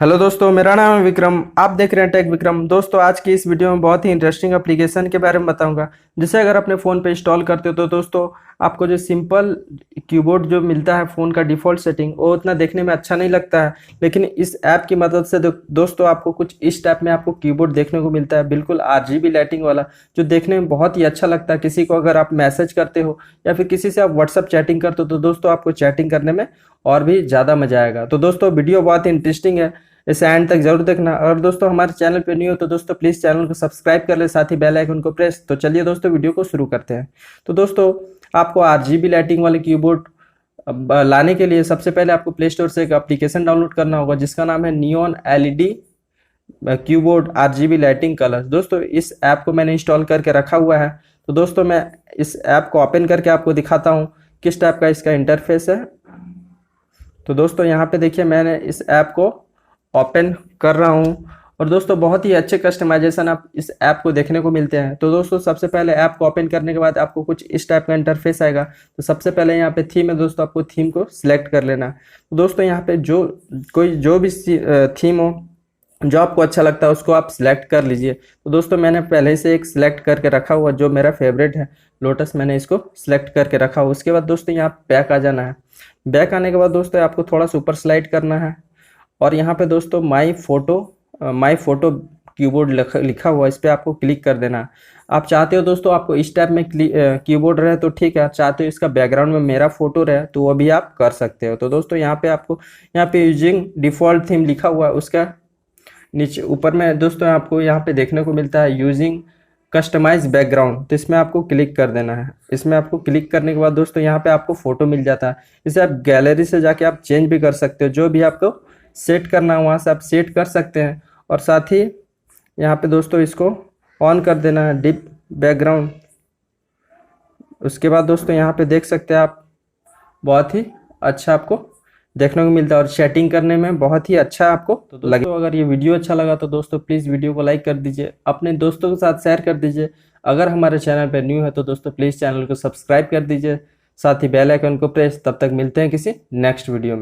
Hello दोस्तों, मेरा नाम है विक्रम। आप देख रहे हैं टेक विक्रम। दोस्तों, आज की इस वीडियो में बहुत ही इंटरेस्टिंग एप्लीकेशन के बारे में बताऊंगा, जिसे अगर अपने फ़ोन पे इंस्टॉल करते हो तो दोस्तों आपको जो सिंपल कीबोर्ड जो मिलता है फ़ोन का डिफ़ॉल्ट सेटिंग, वो उतना देखने में अच्छा नहीं लगता है। लेकिन इस ऐप की मदद से दोस्तों आपको कुछ इस टाइप में आपको कीबोर्ड देखने को मिलता है, बिल्कुल RGB लाइटिंग वाला, जो देखने में बहुत ही अच्छा लगता है। किसी को अगर आप मैसेज करते हो या फिर किसी से आप व्हाट्सअप चैटिंग करते हो तो दोस्तों आपको चैटिंग करने में और भी ज़्यादा मज़ा आएगा। तो दोस्तों वीडियो बहुत ही इंटरेस्टिंग है, इसे एंड तक जरूर देखना। और दोस्तों हमारे चैनल पे न्यू हो तो दोस्तों प्लीज़ चैनल को सब्सक्राइब कर ले, साथ ही बेल आइकन को प्रेस। तो चलिए दोस्तों वीडियो को शुरू करते हैं। तो दोस्तों आपको RGB लाइटिंग वाले कीबोर्ड लाने के लिए सबसे पहले आपको प्ले स्टोर से एक एप्लीकेशन डाउनलोड करना होगा, जिसका नाम है neon LED keyboard RGB lighting colour. दोस्तों इस ऐप को मैंने इंस्टॉल करके रखा हुआ है। तो दोस्तों मैं इस ऐप को ओपन करके आपको दिखाता हूँ किस टाइप का इसका इंटरफेस है। तो दोस्तों यहाँ पे देखिए, मैंने इस ऐप को ओपन कर रहा हूँ और दोस्तों बहुत ही अच्छे कस्टमाइजेशन आप इस ऐप को देखने को मिलते हैं। तो दोस्तों सबसे पहले ऐप को ओपन करने के बाद आपको कुछ इस टाइप का इंटरफेस आएगा। तो सबसे पहले यहाँ पे थीम है दोस्तों, आपको थीम को सिलेक्ट कर लेना है। तो दोस्तों यहाँ पे जो भी थीम हो जो आपको अच्छा लगता है उसको आप सिलेक्ट कर लीजिए। तो दोस्तों मैंने पहले से एक सिलेक्ट करके रखा हुआ जो मेरा फेवरेट है, लोटस, मैंने इसको सिलेक्ट करके रखा हुआ। उसके बाद दोस्तों यहाँ बैक आ जाना है। बैक आने के बाद दोस्तों आपको थोड़ा सा ऊपर स्लाइड करना है और यहाँ पे दोस्तों माई फोटो कीबोर्ड लिखा हुआ, इस पर आपको क्लिक कर देना है। आप चाहते हो दोस्तों आपको इस टाइप में कीबोर्ड रहे तो ठीक है, आप चाहते हो इसका बैकग्राउंड में मेरा फोटो रहे तो वो भी आप कर सकते हो। तो दोस्तों यहाँ पे आपको यहाँ पे यूजिंग डिफ़ॉल्ट थीम लिखा हुआ है, उसका नीचे ऊपर में दोस्तों आपको यहाँ पे देखने को मिलता है यूजिंग कस्टमाइज बैकग्राउंड। तो इसमें आपको क्लिक कर देना है। इसमें आपको क्लिक करने के बाद दोस्तों यहाँ पे आपको फोटो मिल जाता है। इसे आप गैलरी से जाके आप चेंज भी कर सकते हो, जो भी आपको सेट करना है वहाँ से आप सेट कर सकते हैं। और साथ ही यहाँ पे दोस्तों इसको ऑन कर देना है, डिप बैकग्राउंड। उसके बाद दोस्तों यहाँ पे देख सकते हैं आप, बहुत ही अच्छा आपको देखने को मिलता है और सेटिंग करने में बहुत ही अच्छा आपको लगे। तो अगर ये वीडियो अच्छा लगा तो दोस्तों प्लीज़ वीडियो को लाइक कर दीजिए, अपने दोस्तों के साथ शेयर कर दीजिए। अगर हमारे चैनल पर न्यू है तो दोस्तों प्लीज़ चैनल को सब्सक्राइब कर दीजिए, साथ ही बेल आइकन को प्रेस। तब तक मिलते हैं किसी नेक्स्ट वीडियो में।